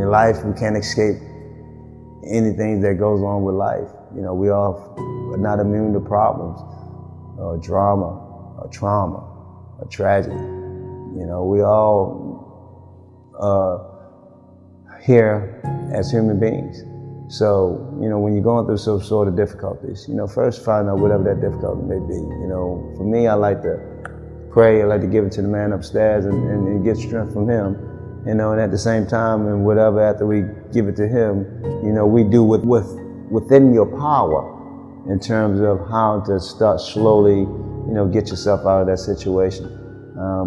mean, life, we can't escape anything that goes on with life. You know, we all are not immune to problems, or drama, or trauma, or tragedy. You know, we all are here as human beings. So, you know, when you're going through some sort of difficulties, you know, first find out whatever that difficulty may be. You know, for me, I like to pray. I like to give it to the man upstairs and get strength from him. You know, and at the same time, and whatever after we give it to him, you know, we do within your power in terms of how to start slowly, you know, get yourself out of that situation.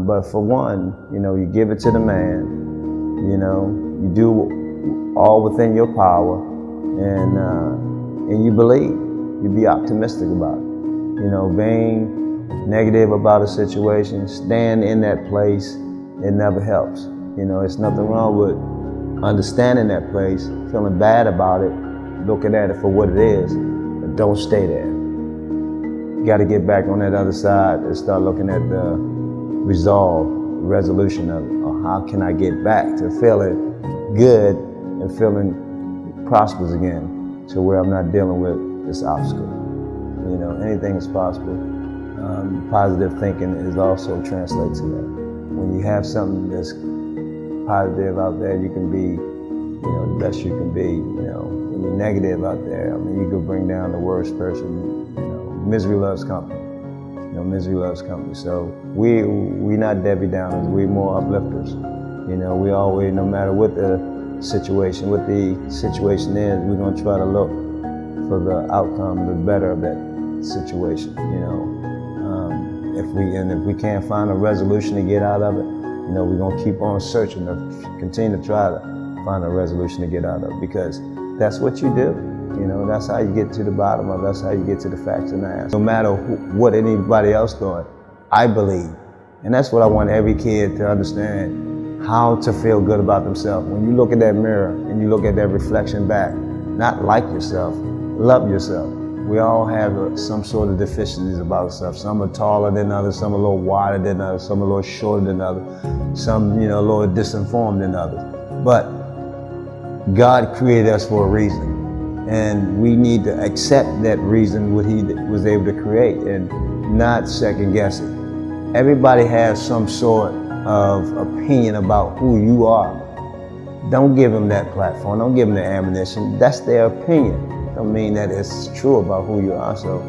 But for one, you know, you give it to the man, you know, you do all within your power, and you believe, you be optimistic about it. You know, being negative about a situation, stand in that place, it never helps. You know, it's nothing wrong with understanding that place, feeling bad about it, looking at it for what it is, but don't stay there. You got to get back on that other side and start looking at the resolution of it, or how can I get back to feeling good and feeling prosperous again, to where I'm not dealing with this obstacle. You know, anything is possible. Positive thinking is also translates to that. When you have something that's positive out there, you can be, you know, the best you can be. You know, when you're negative out there, I mean, you could bring down the worst person. You know, misery loves company. You know, misery loves company. So we not Debbie Downers. We more uplifters. You know, we always, no matter what the situation is, we're gonna try to look for the outcome, the better of that situation. You know, if we can't find a resolution to get out of it, you know, we're gonna keep on searching to continue to try to find a resolution to get out of it, because that's what you do. You know, that's how you get to the bottom of it. That's how you get to the facts and the answers. No matter what anybody else doing, I believe. And that's what I want every kid to understand, how to feel good about themselves. When you look at that mirror and you look at that reflection back, not like yourself, love yourself. We all have some sort of deficiencies about ourselves. Some are taller than others, some are a little wider than others, some are a little shorter than others, some, you know, a little disinformed than others. But God created us for a reason, and we need to accept that reason, what He was able to create, and not second guess it. Everybody has some sort of opinion about who you are. Don't give them that platform, don't give them the ammunition. That's their opinion. Don't mean that it's true about who you are. So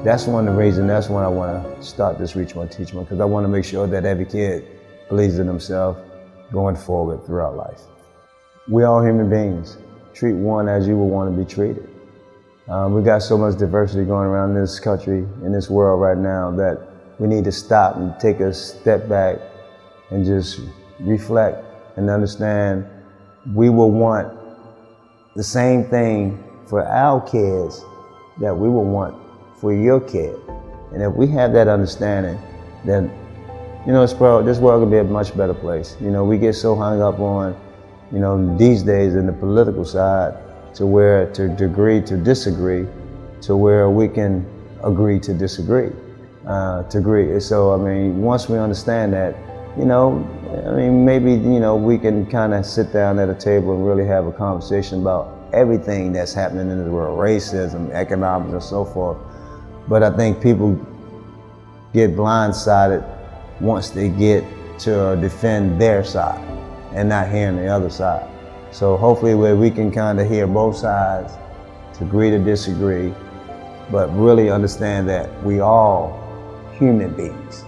that's one of the reasons, that's when I want to start this Reach One, Teach One, because I want to make sure that every kid believes in themselves going forward throughout life. We're all human beings. Treat one as you would want to be treated. We got so much diversity going around in this country, in this world right now, that we need to stop and take a step back and just reflect and understand we will want the same thing for our kids that we will want for your kid. And if we have that understanding, then, you know, this world could be a much better place. You know, we get so hung up on, you know, these days in the political side, to where to agree to disagree, to where we can agree to disagree, to agree. So, I mean, once we understand that, you know, I mean, maybe, you know, we can kind of sit down at a table and really have a conversation about everything that's happening in the world, racism, economics, and so forth. But I think people get blindsided once they get to defend their side and not hearing the other side. So hopefully we can kind of hear both sides, to agree to disagree, but really understand that we all human beings,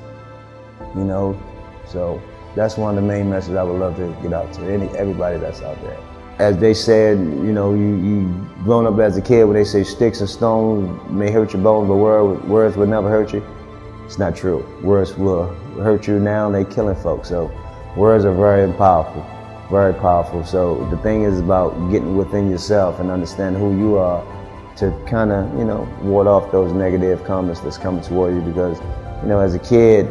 you know? So that's one of the main messages I would love to get out to everybody that's out there. As they said, you know, you grown up as a kid, when they say sticks and stones may hurt your bones, but words will never hurt you. It's not true. Words will hurt you now, and they're killing folks. So words are very powerful, very powerful. So the thing is about getting within yourself and understanding who you are, to kind of, you know, ward off those negative comments that's coming toward you, because, you know, as a kid,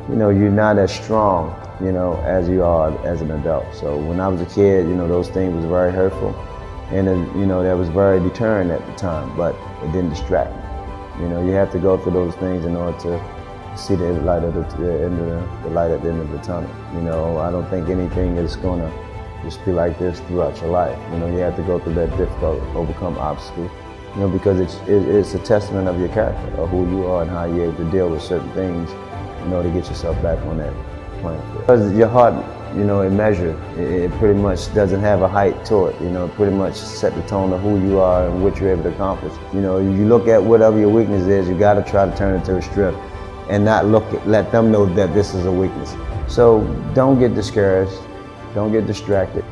you know, you're not as strong, you know, as you are as an adult. So when I was a kid, you know, those things was very hurtful, and you know, that was very deterrent at the time, but it didn't distract me. You know, you have to go through those things in order to see the light at the end of the tunnel. You know, I don't think anything is gonna just be like this throughout your life. You know, you have to go through that difficult, overcome obstacle, you know, because it's a testament of your character, of who you are and how you're able to deal with certain things, you know, to get yourself back on that playing field. Because your heart, you know, in measure, it pretty much doesn't have a height to it, you know, it pretty much set the tone of who you are and what you're able to accomplish. You know, you look at whatever your weakness is, you got to try to turn it to a strength and not let them know that this is a weakness. So don't get discouraged, don't get distracted.